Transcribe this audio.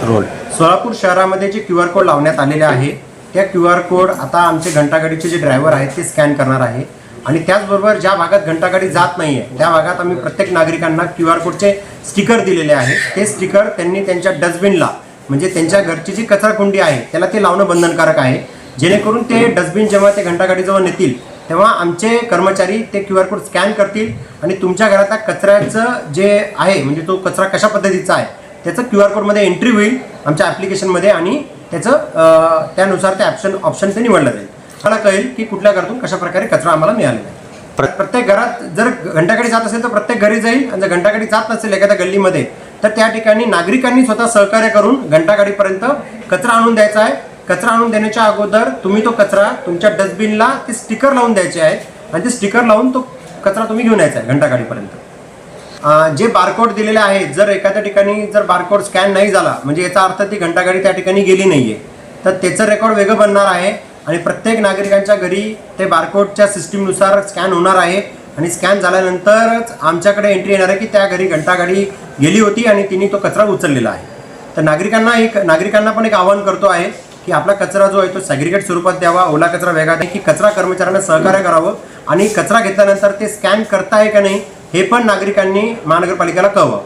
Role Solapur शहरामध्ये जे QR code लावण्यात आलेले आहे त्या QR कोड आता आमचे घंटागाडीचे जे ड्रायव्हर आहेत ते स्कॅन करणार आहे आणि त्याचबरोबर ज्या भागात घंटागाडी जात नाही आहे त्या भागात आम्ही प्रत्येक नागरिकांना QR कोडचे स्टिकर दिलेले आहेत। ते स्टिकर त्यांनी त्यांच्या डस्टबिनला म्हणजे त्यांच्या घरची जी कचराकुंडी आहे त्याला ते लावणं बंधनकारक आहे, जेणेकरून ते डस्टबिन जेव्हा ते घंटागाडीजवळ नेतील तेव्हा आमचे कर्मचारी ते QR कोड स्कॅन करतील आणि तुमच्या घरातल्या कचऱ्याचं जे आहे म्हणजे तो कचरा कशा पद्धतीचा आहे त्याचं QR कोडमध्ये एंट्री होईल आमच्या ॲप्लिकेशनमध्ये आणि त्याचं त्यानुसार ते ऑप्शन ते निवडलं जाईल। मला कळेल की कुठल्या घरातून कशा प्रकारे कचरा आम्हाला मिळालेला आहे। प्रत्येक घरात जर घंटागाडी जात असेल तर प्रत्येक घरी जाईल आणि जर घंटागाडी जात नसेल एखाद्या गल्लीमध्ये तर त्या ठिकाणी नागरिकांनी स्वतः सहकार्य करून घंटागाडीपर्यंत कचरा आणून द्यायचा आहे। कचरा आणून देण्याच्या अगोदर तुम्ही तो कचरा तुमच्या डस्टबिनला ते स्टिकर लावून द्यायचे आहेत आणि ते स्टिकर लावून तो कचरा तुम्ही घेऊन यायचा आहे घंटागाडीपर्यंत। जे बारकोड दिलेले आहेत जर एखाद्या ठिकाणी जर बारकोड स्कॅन नाही झाला म्हणजे याचा अर्थ ती घंटागाडी त्या ठिकाणी गेली नाहीये तर त्याचं रेकॉर्ड वेगळं बनणार आहे आणि प्रत्येक नागरिकांच्या घरी ते बारकोडच्या सिस्टीमनुसार स्कॅन होणार आहे आणि स्कॅन झाल्यानंतरच आमच्याकडे एंट्री येणार आहे की त्या घरी घंटागाडी गेली होती आणि तिने तो कचरा उचललेला आहे। तर नागरिकांना पण एक आवाहन करतो आहे की आपला कचरा जो आहे तो सॅग्रिगेट स्वरूपात द्यावा, ओला कचरा वेगळा द्या, की कचरा कर्मचाऱ्यांना सहकार्य करावं आणि कचरा घेतल्यानंतर ते स्कॅन करताय का नाही हे पण नागरिकांनी महानगरपालिकेला कळवावं।